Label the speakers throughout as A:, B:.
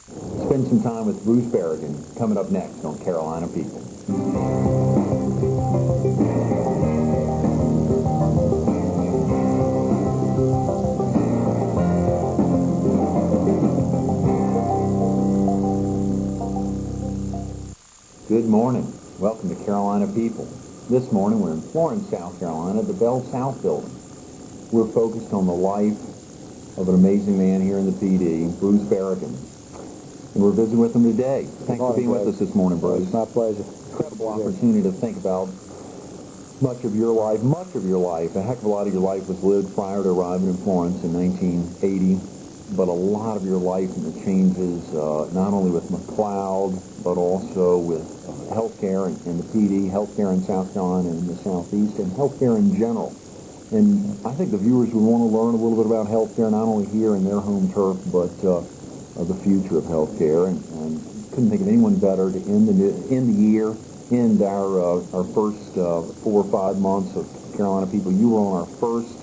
A: Spend some time with Bruce Barragan coming up next on Carolina People. Good morning. Welcome to Carolina People. This morning we're in Florence, South Carolina, at the Bell South Building. We're focused on the life of an amazing man here in the PD, Bruce Barragan. And we're visiting with him today. Thanks for being with us this morning, Bruce.
B: It's my pleasure.
A: Incredible opportunity to think about much of your life. A heck of a lot of your life was lived prior to arriving in Florence in 1980. But a lot of your life and the changes, not only with McLeod, but also with healthcare in the PD, healthcare in South Carolina and in the Southeast, and healthcare in general. And I think the viewers would want to learn a little bit about healthcare, not only here in their home turf, but the future of healthcare. And couldn't think of anyone better to end our first 4 or 5 months of Carolina People. You were on our first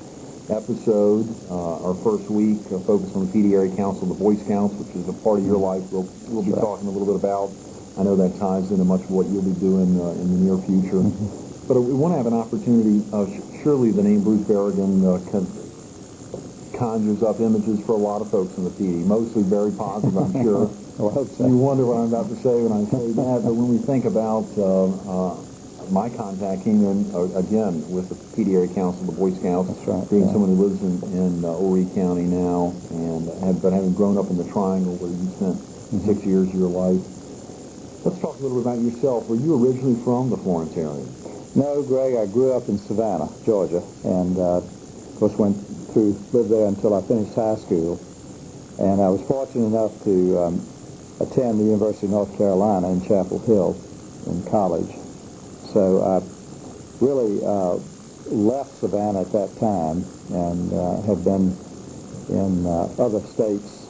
A: episode, our first week, focused on the PD Area Council, the Boy Scouts, which is a part of your life we'll be talking a little bit about. I know that ties into much of what you'll be doing in the near future. But we want to have an opportunity, surely the name Bruce Barragan conjures up images for a lot of folks in the PD, mostly very positive, I'm sure.
B: I hope so.
A: You wonder what I'm about to say when I say that, but when we think about my contact came in, again, with the PD Area Council, the Boy Scouts, being someone who lives in Horry County now, but having grown up in the Triangle where you spent 6 years of your life. Let's talk a little bit about yourself. Were you originally from the Florence area?
B: No, Greg, I grew up in Savannah, Georgia, and of course lived there until I finished high school. And I was fortunate enough to attend the University of North Carolina in Chapel Hill in college. So I really left Savannah at that time and have been in other states,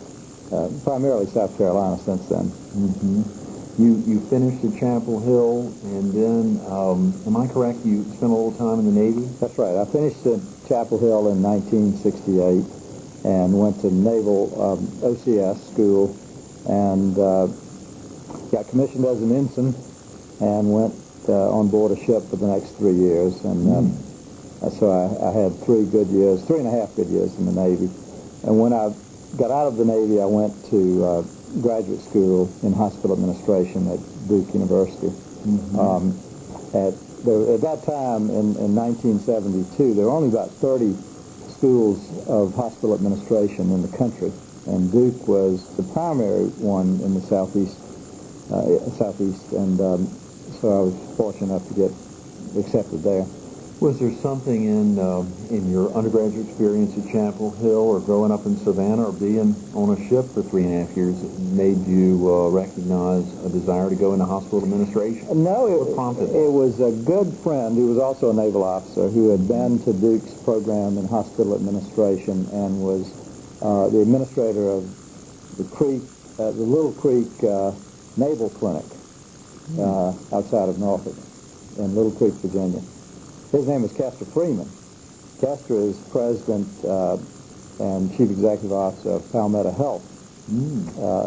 B: primarily South Carolina since then.
A: You finished at Chapel Hill, and then, am I correct, you spent a little time in the Navy?
B: That's right. I finished at Chapel Hill in 1968 and went to Naval OCS school and got commissioned as an ensign and went on board a ship for the next 3 years. And so I had 3.5 good years in the Navy. And when I got out of the Navy, I went to graduate school in hospital administration at Duke University. At that time, in 1972, there were only about 30 schools of hospital administration in the country, and Duke was the primary one in the southeast, and so I was fortunate enough to get accepted there.
A: Was there something in your undergraduate experience at Chapel Hill or growing up in Savannah or being on a ship for 3.5 years that made you recognize a desire to go into hospital administration?
B: No,
A: what prompted that?
B: It was a good friend who was also a naval officer who had been to Duke's program in hospital administration and was the administrator of the Little Creek Naval Clinic outside of Norfolk in Little Creek, Virginia. His name is Castor Freeman. Castor is president and chief executive officer of Palmetto Health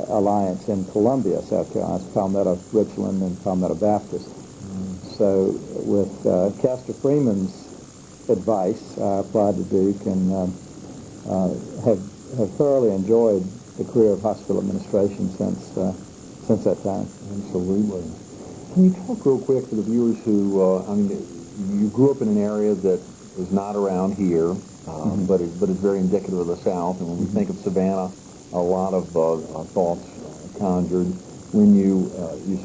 B: Alliance in Columbia, South Carolina. It's Palmetto Richland and Palmetto Baptist. So with Castor Freeman's advice, I applied to Duke and have thoroughly enjoyed the career of hospital administration since that time.
A: Absolutely. Can you talk real quick for the viewers who, you grew up in an area that is not around here, but is very indicative of the South. And when we think of Savannah, a lot of thoughts conjured. When you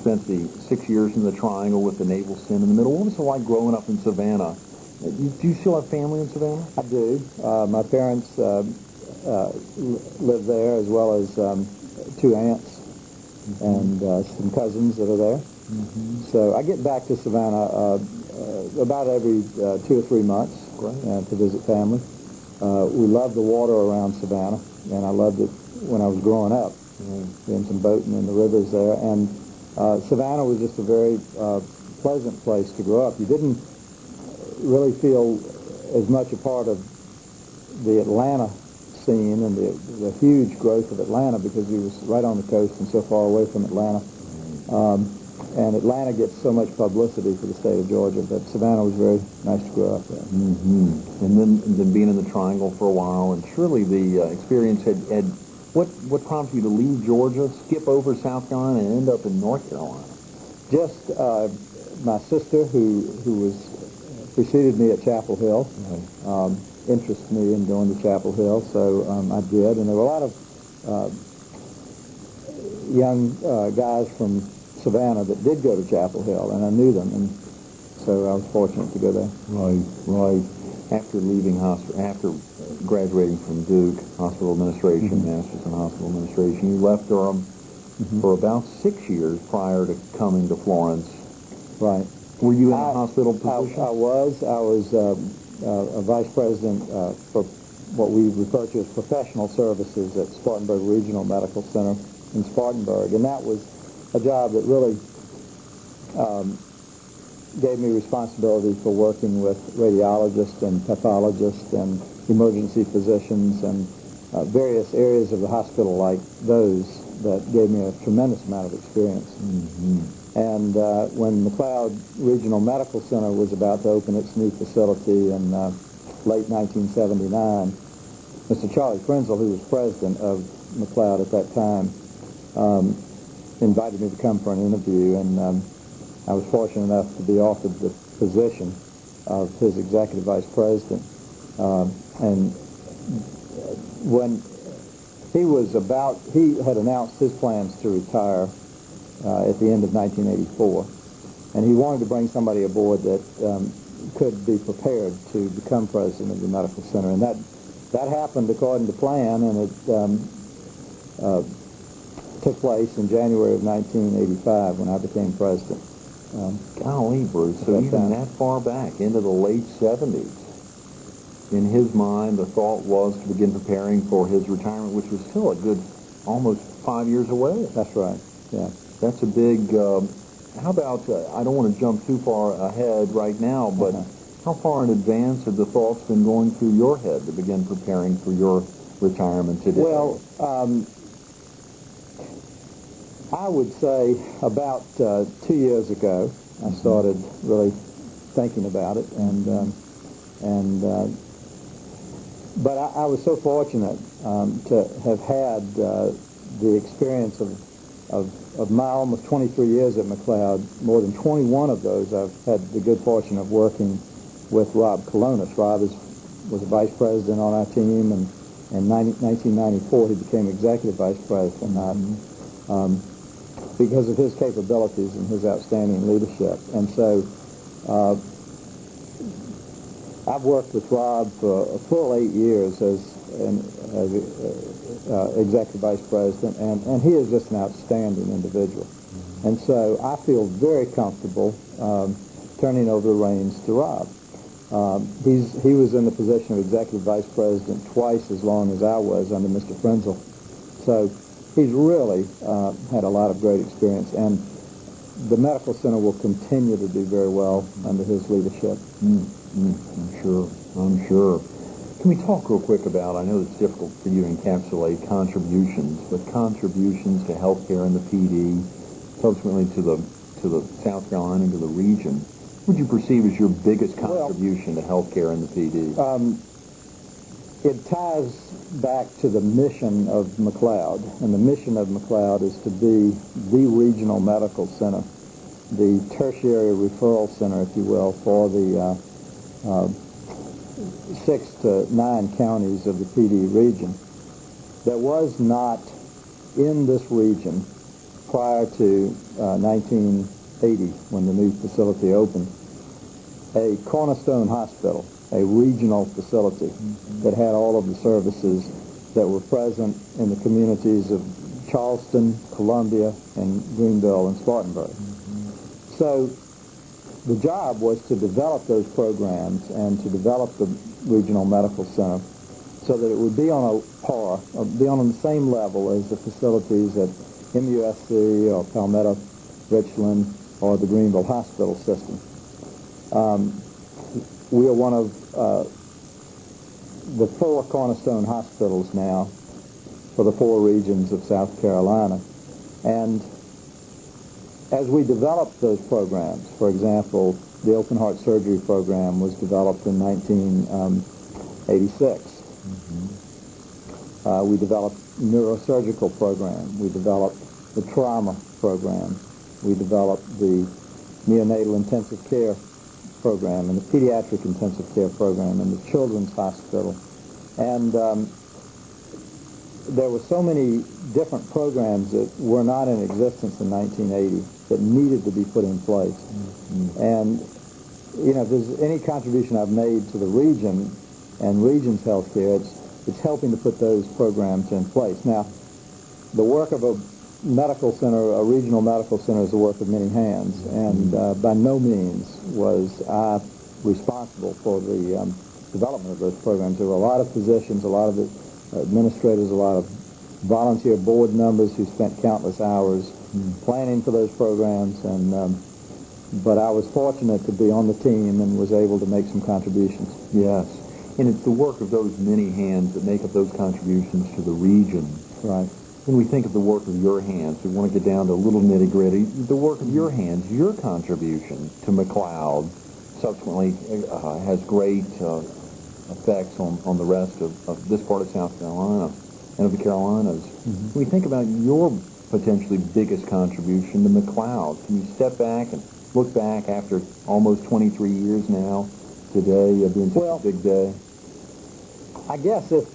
A: spent the 6 years in the Triangle with the naval sim in the middle, what was it like growing up in Savannah? Do you still have family in Savannah?
B: I do. My parents live there, as well as 2 aunts and some cousins that are there. So I get back to Savannah about every 2 or 3 months to visit family. We love the water around Savannah, and I loved it when I was growing up, doing some boating in the rivers there. And Savannah was just a very pleasant place to grow up. You didn't really feel as much a part of the Atlanta scene and the huge growth of Atlanta, because he was right on the coast and so far away from Atlanta. And Atlanta gets so much publicity for the state of Georgia, but Savannah was very nice to grow up there.
A: Mm-hmm. And then being in the Triangle for a while, and surely the experience had what prompted you to leave Georgia, skip over South Carolina, and end up in North Carolina?
B: Just my sister, who was preceded me at Chapel Hill, interested me in going to Chapel Hill, so I did. And there were a lot of young guys from Savannah that did go to Chapel Hill, and I knew them, and so I was fortunate to go there.
A: Right. After after graduating from Duke Hospital Administration, Masters in Hospital Administration, you left Durham for about 6 years prior to coming to Florence.
B: Right.
A: Were you in a hospital position?
B: I was a vice president for what we refer to as professional services at Spartanburg Regional Medical Center in Spartanburg, and that was a job that really gave me responsibility for working with radiologists and pathologists and emergency physicians and various areas of the hospital like those that gave me a tremendous amount of experience. And when McLeod Regional Medical Center was about to open its new facility in late 1979, Mr. Charlie Frenzel, who was president of McLeod at that time, invited me to come for an interview, and I was fortunate enough to be offered the position of his executive vice president. And when he had announced his plans to retire at the end of 1984, and he wanted to bring somebody aboard that could be prepared to become president of the medical center, and that happened according to plan, and it took place in January of 1985 when I became president.
A: Golly, Bruce, so even that far back, into the late 70s, in his mind, the thought was to begin preparing for his retirement, which was still a good almost 5 years away.
B: That's right, yeah.
A: That's a big, how about, I don't want to jump too far ahead right now, but how far in advance have the thoughts been going through your head to begin preparing for your retirement today?
B: Well, I would say about 2 years ago, I started really thinking about it, but I was so fortunate to have had the experience of my almost 23 years at McLeod. More than 21 of those I've had the good fortune of working with Rob Colonis. Rob was a vice president on our team, and in 1994 he became executive vice president. Because of his capabilities and his outstanding leadership. And so I've worked with Rob for a full 8 years as executive vice president, and he is just an outstanding individual. And so I feel very comfortable turning over the reins to Rob. He was in the position of executive vice president twice as long as I was under Mr. Frenzel. So he's really had a lot of great experience, and the medical center will continue to do very well under his leadership. I'm sure. Can we talk real quick about, I know it's difficult for you to encapsulate contributions, but contributions to healthcare in the PD, subsequently to the South Carolina and to the region. What would you perceive as your biggest contribution to healthcare in the PD? It ties back to the mission of McLeod, and the mission of McLeod is to be the regional medical center, the tertiary referral center, if you will, for the 6 to 9 counties of the PD region. There was not in this region prior to 1980, when the new facility opened, a cornerstone hospital, a regional facility that had all of the services that were present in the communities of Charleston, Columbia, and Greenville and Spartanburg. So the job was to develop those programs and to develop the regional medical center so that it would be on a par, be on the same level as the facilities at MUSC or Palmetto Richland or the Greenville Hospital system. We are one of the 4 cornerstone hospitals now for the 4 regions of South Carolina. And as we developed those programs, for example, the open heart surgery program was developed in 1986. We developed neurosurgical program. We developed the trauma program. We developed the neonatal intensive care program and the pediatric intensive care program and the children's hospital. And there were so many different programs that were not in existence in 1980 that needed to be put in place. And, you know, if there's any contribution I've made to the region and region's healthcare, it's helping to put those programs in place. Now, the work of a medical center, a regional medical center, is the work of many hands, and by no means was I responsible for the development of those programs. There were a lot of physicians, a lot of administrators, a lot of volunteer board members who spent countless hours planning for those programs, and but I was fortunate to be on the team and was able to make some contributions.
A: Yes, and it's the work of those many hands that make up those contributions to the region.
B: Right.
A: When we think of the work of your hands, we want to get down to a little nitty-gritty. The work of your hands, your contribution to McLeod subsequently has great effects on the rest of this part of South Carolina and of the Carolinas. When we think about your potentially biggest contribution to McLeod, can you step back and look back after almost 23 years now, today, of being such a big day?
B: I guess if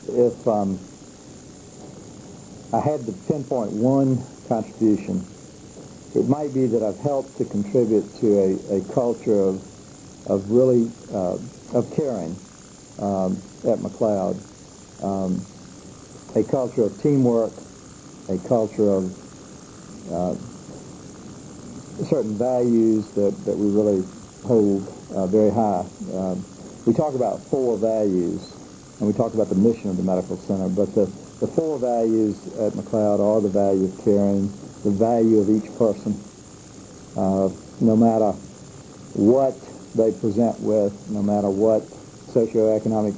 B: I had to pinpoint one contribution, it might be that I've helped to contribute to a culture of really of caring at McLeod, a culture of teamwork, a culture of certain values that we really hold very high. We talk about 4 values, and we talk about the mission of the medical center, but the 4 values at McLeod are the value of caring, the value of each person, no matter what they present with, no matter what socioeconomic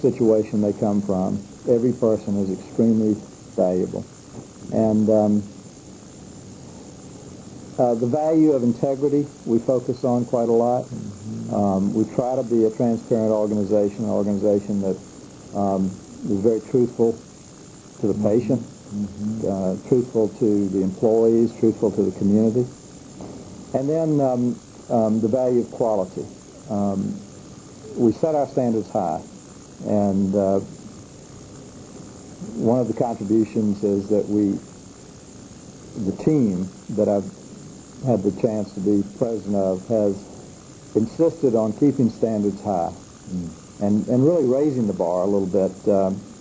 B: situation they come from. Every person is extremely valuable. And the value of integrity we focus on quite a lot. We try to be a transparent organization, an organization that is very truthful to the patient, truthful to the employees, truthful to the community. And then the value of quality. We set our standards high, and one of the contributions is that the team that I've had the chance to be president of has insisted on keeping standards high and really raising the bar a little bit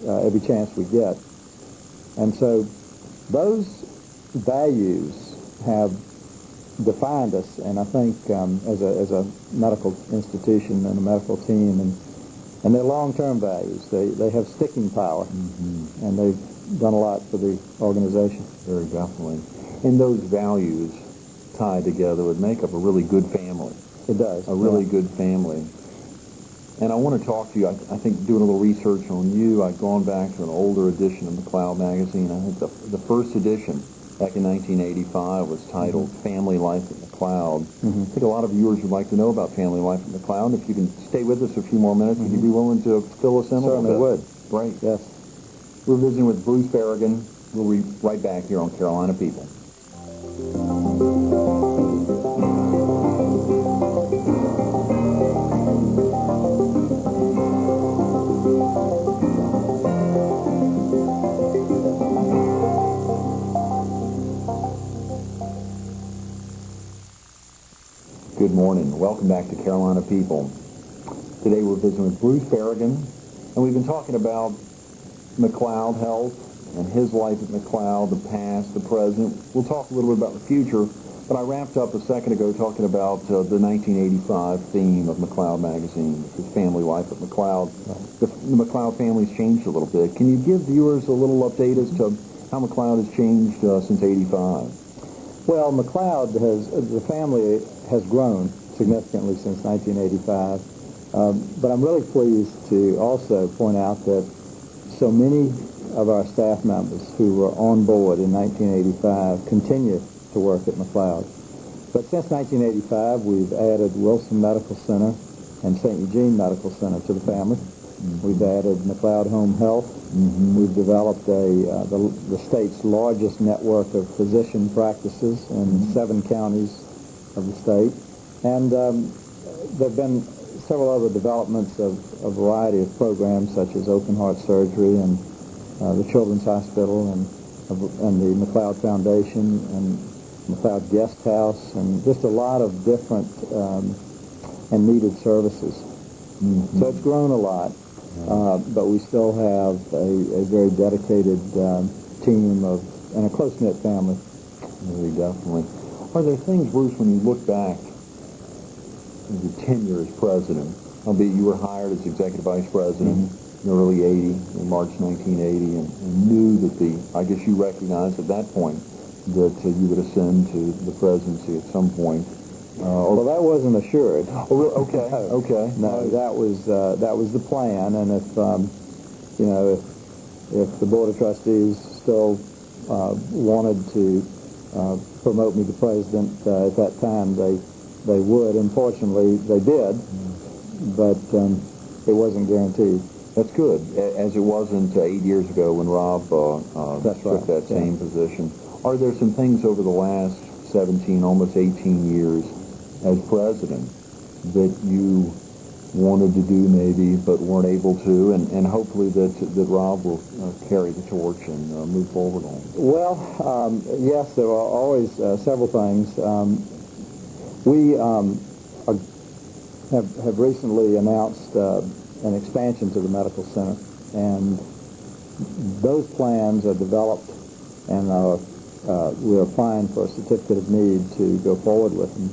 B: every chance we get. And so those values have defined us, and I think as a medical institution and a medical team, and they're long-term values. They have sticking power, and they've done a lot for the organization.
A: Very definitely. And those values tied together would make up a really good family.
B: It does.
A: A really good family. And I want to talk to you, I think doing a little research on you, I've gone back to an older edition of McLeod magazine. I think the first edition back in 1985 was titled Family Life at McLeod. I think a lot of viewers would like to know about family life at McLeod. If you can stay with us a few more minutes, would you be willing to fill us in a little bit?
B: Certainly would.
A: Great.
B: Yes.
A: We're visiting with Bruce Barragan. We'll be right back here on Carolina People. Good morning. Welcome back to Carolina People. Today we're visiting with Bruce Barragan, and we've been talking about McLeod Health and his life at McLeod, the past, the present. We'll talk a little bit about the future, but I wrapped up a second ago talking about the 1985 theme of McLeod magazine, which is Family Life at McLeod. The McLeod family's changed a little bit. Can you give viewers a little update as to how McLeod has changed since 85?
B: Well, McLeod the family has grown significantly since 1985. But I'm really pleased to also point out that so many of our staff members who were on board in 1985 continue to work at McLeod. But since 1985, we've added Wilson Medical Center and St. Eugene Medical Center to the family. We've added McLeod Home Health. We've developed the state's largest network of physician practices in 7 counties of the state. And there have been several other developments of a variety of programs, such as open heart surgery and the Children's Hospital and the McLeod Foundation and McLeod Guest House, and just a lot of different and needed services. So it's grown a lot, but we still have a very dedicated team and a close-knit family.
A: Really, definitely. Are there things, Bruce, when you look back at your tenure as president, albeit you were hired as executive vice president in early 80, in March 1980, and knew that I guess you recognized at that point that you would ascend to the presidency at some point.
B: Well, that wasn't assured.
A: Oh, really? Okay. Okay.
B: No, that was the plan, and if the Board of Trustees still wanted to promote me to president at that time, they would. Unfortunately, they did, but it wasn't guaranteed.
A: That's good, as it wasn't 8 years ago when Rob took that same position. Are there some things over the last 17, almost 18 years as president that you wanted to do maybe but weren't able to, and hopefully that Rob will carry the torch and move forward on?
B: Well, yes, there are always several things. We have recently announced an expansion to the medical center, and those plans are developed, and we're applying for a certificate of need to go forward with them.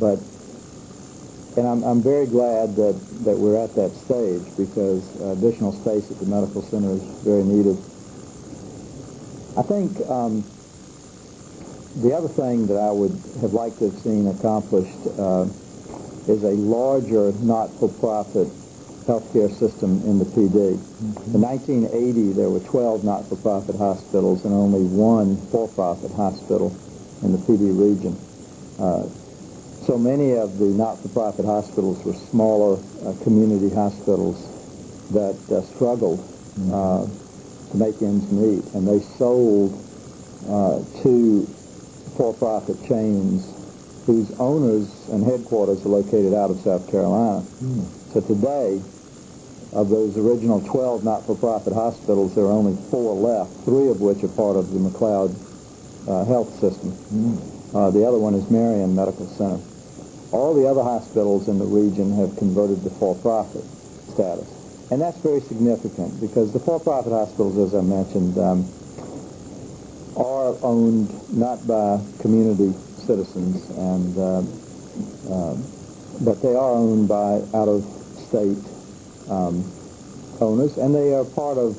B: And I'm very glad that we're at that stage, because additional space at the medical center is very needed. I think the other thing that I would have liked to have seen accomplished is a larger not-for-profit healthcare system in the PD. In 1980, there were 12 not-for-profit hospitals and only 1 for-profit hospital in the PD region. So many of the not-for-profit hospitals were smaller community hospitals that struggled to make ends meet, and they sold to for-profit chains whose owners and headquarters are located out of South Carolina. So today, of those original 12 not-for-profit hospitals, there are only 4 left, 3 of which are part of the McLeod health system. The other one is Marion Medical Center. All the other hospitals in the region have converted to for-profit status. And that's very significant, because the for-profit hospitals, as I mentioned, are owned not by community citizens, but they are owned by out-of-state owners, and they are part of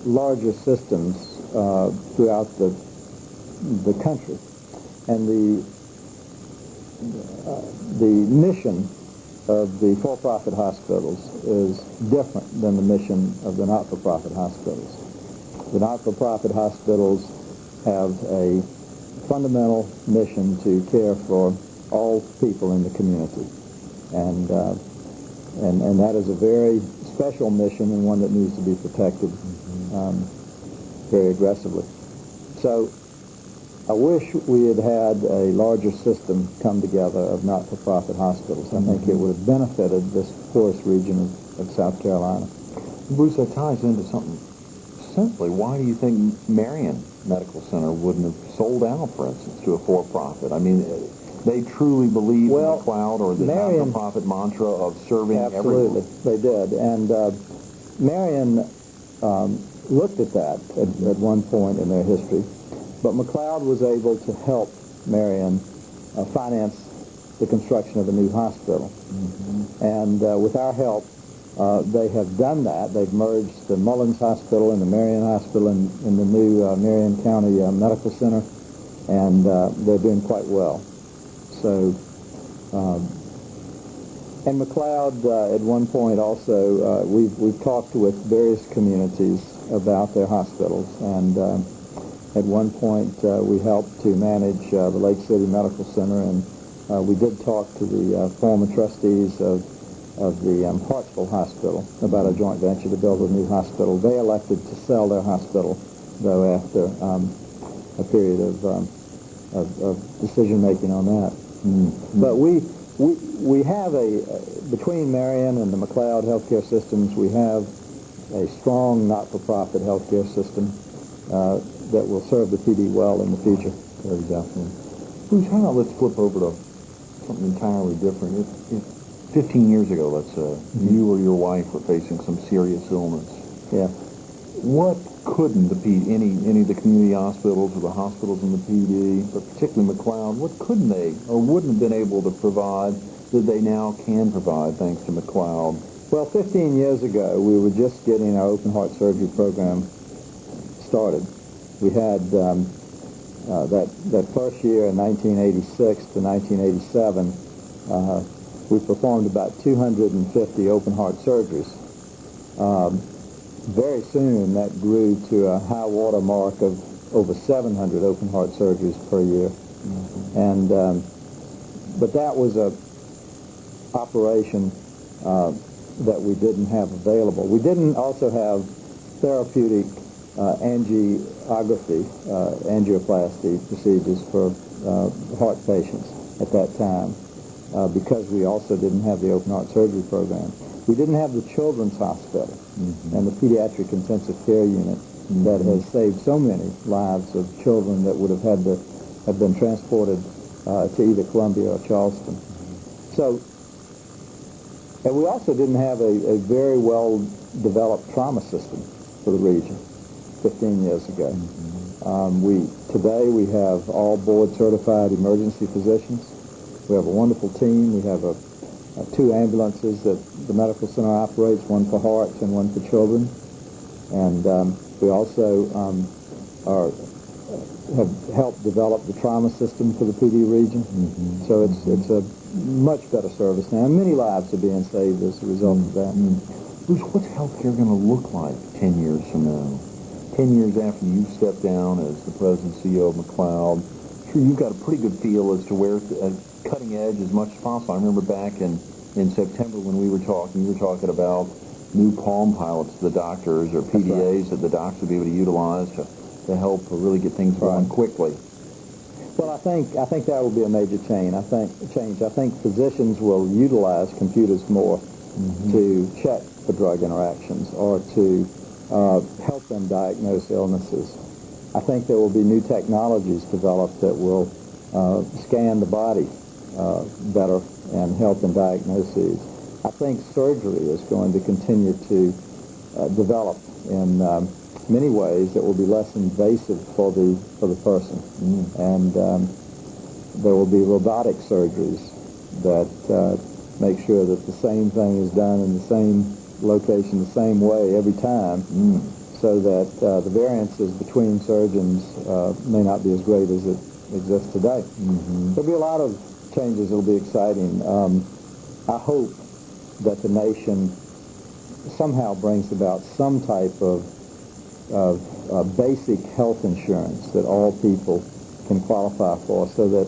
B: larger systems throughout the country. And the mission of the for-profit hospitals is different than the mission of the not-for-profit hospitals. The not-for-profit hospitals have a fundamental mission to care for all people in the community, and that is a very special mission, and one that needs to be protected very aggressively. So I wish we had had a larger system come together of not-for-profit hospitals. I think it would have benefited this poorest region of South Carolina.
A: Bruce, that ties into something simply. Why do you think Marion Medical Center wouldn't have sold out, for instance, to a for-profit? I mean, they truly believe in the McLeod or the not-for-profit mantra of serving everyone.
B: Absolutely, they did. And Marion looked at that at one point in their history. But McLeod was able to help Marion finance the construction of a new hospital. And with our help, they have done that. They've merged the Mullins Hospital and the Marion Hospital in the new Marion County Medical Center, and they're doing quite well. So And McLeod, at one point also, we've talked with various communities about their hospitals, and at one point we helped to manage the Lake City Medical Center, and we did talk to the former trustees of the Hartsville Hospital about a joint venture to build a new hospital. They elected to sell their hospital, though, after a period of decision making on that. Mm-hmm. But we have between Marion and the McLeod healthcare systems, we have a strong not-for-profit healthcare system that will serve the PD well in the future.
A: Very definitely. Bruce, how about let's flip over to something entirely different. If 15 years ago, let's say, mm-hmm. you or your wife were facing some serious illness.
B: Yeah.
A: What couldn't the any of the community hospitals or the hospitals in the PD, but particularly McLeod, what couldn't they or wouldn't have been able to provide that they now can provide thanks to McLeod?
B: Well, 15 years ago, we were just getting our open heart surgery program started. We had that first year in 1986 to 1987, we performed about 250 open heart surgeries. Very soon, that grew to a high water mark of over 700 open heart surgeries per year. Mm-hmm. And but that was a operation that we didn't have available. We didn't also have therapeutic angioplasty procedures for heart patients at that time, because we also didn't have the open heart surgery program. We didn't have the children's hospital, mm-hmm. and the pediatric intensive care unit, mm-hmm. that has saved so many lives of children that would have had to have been transported to either Columbia or Charleston. Mm-hmm. So, and we also didn't have a very well-developed trauma system for the region 15 years ago. Mm-hmm. Today we have all board-certified emergency physicians. We have a wonderful team. We have two ambulances that the medical center operates, one for hearts and one for children. And we also have helped develop the trauma system for the PD region. Mm-hmm. So it's a much better service now. And many lives are being saved as a result of that.
A: Mm-hmm. Bruce, what's healthcare going to look like 10 years from now? 10 years after you step down as the president and CEO of McLeod, sure, you've got a pretty good feel as to where cutting edge as much as possible. I remember back in September when we were talking, you were talking about new Palm Pilots to the doctors or PDAs that the doctors would be able to utilize to help really get things going quickly.
B: Well, I think that will be a major change. I think physicians will utilize computers more, mm-hmm. to check for drug interactions or to help them diagnose illnesses. I think there will be new technologies developed that will scan the body better and help in diagnoses. I think surgery is going to continue to develop in many ways that will be less invasive for the person. Mm. And there will be robotic surgeries that make sure that the same thing is done in the same location, the same way every time, so that the variances between surgeons may not be as great as it exists today. Mm-hmm. There'll be a lot of changes that will be exciting. I hope that the nation somehow brings about some type of basic health insurance that all people can qualify for, so that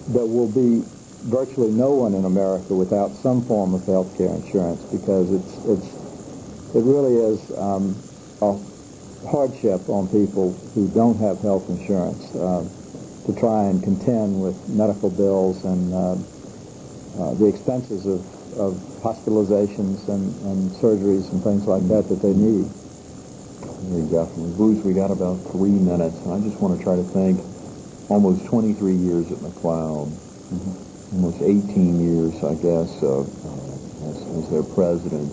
B: there will be virtually no one in America without some form of health care insurance, because it really is a hardship on people who don't have health insurance to try and contend with medical bills and the expenses of hospitalizations and surgeries and things like that they need.
A: Very definitely. Bruce, we got about 3 minutes, and I just want to try to think, almost 23 years at McLeod, mm-hmm. almost 18 years, I guess, as their president.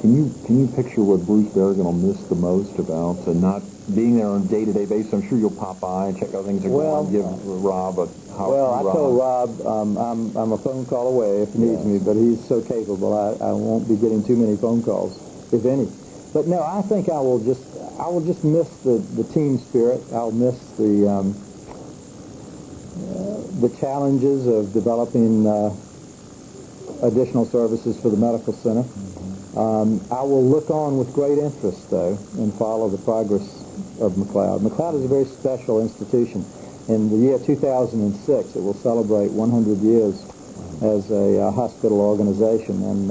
A: Can you picture what Bruce Barragan will miss the most about not being there on a day-to-day basis? I'm sure you'll pop by and check how things are going and give Rob a house.
B: Well, I told Rob I'm a phone call away if he needs me, but he's so capable I won't be getting too many phone calls, if any. But no, I think I will just miss the team spirit. I'll miss the challenges of developing additional services for the medical center. I will look on with great interest, though, and follow the progress of McLeod. McLeod is a very special institution. In the year 2006, it will celebrate 100 years as a hospital organization, and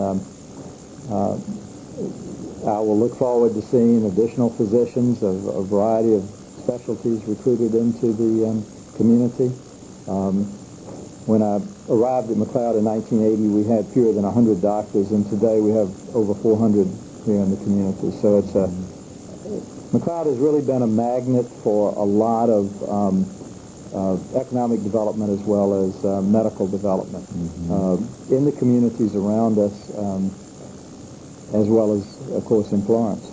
B: I will look forward to seeing additional physicians of a variety of specialties recruited into the community. When I arrived at McLeod in 1980, we had fewer than 100 doctors, and today we have over 400 here in the community. So it's McLeod has really been a magnet for a lot of economic development as well as medical development in the communities around us, as well as, of course, in Florence.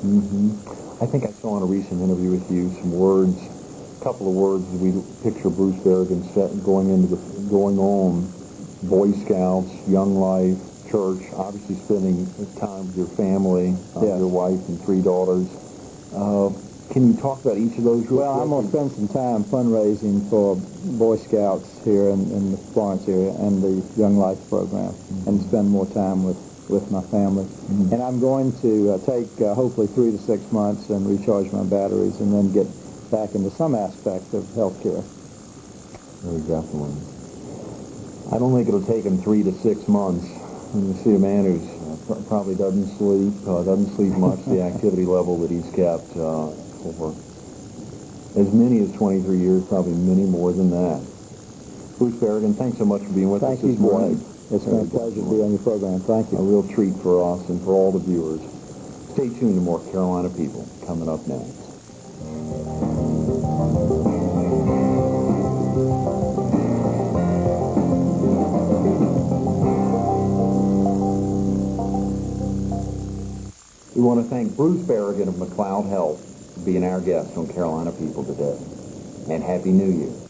A: I think I saw in a recent interview with you some words, a couple of words as we picture Bruce Barragan going on Boy Scouts, Young Life, church, obviously spending time with your family, your wife and 3 daughters. Can you talk about each of those real quick?
B: I'm going to spend some time fundraising for Boy Scouts here in the Florence area and the Young Life program, and spend more time with my family. And I'm going to take hopefully 3 to 6 months and recharge my batteries, and then get back into some aspect of healthcare.
A: Very definitely. I don't think it'll take him 3 to 6 months. When you see a man who's probably doesn't sleep much, the activity level that he's kept for as many as 23 years, probably many more than that. Bruce Barragan, thanks so much for being with us this morning.
B: It's been a pleasure to be on your program. Thank you.
A: A real treat for us and for all the viewers. Stay tuned to more Carolina People coming up next. We want to thank Bruce Barragan of McLeod Health for being our guest on Carolina People today. And Happy New Year.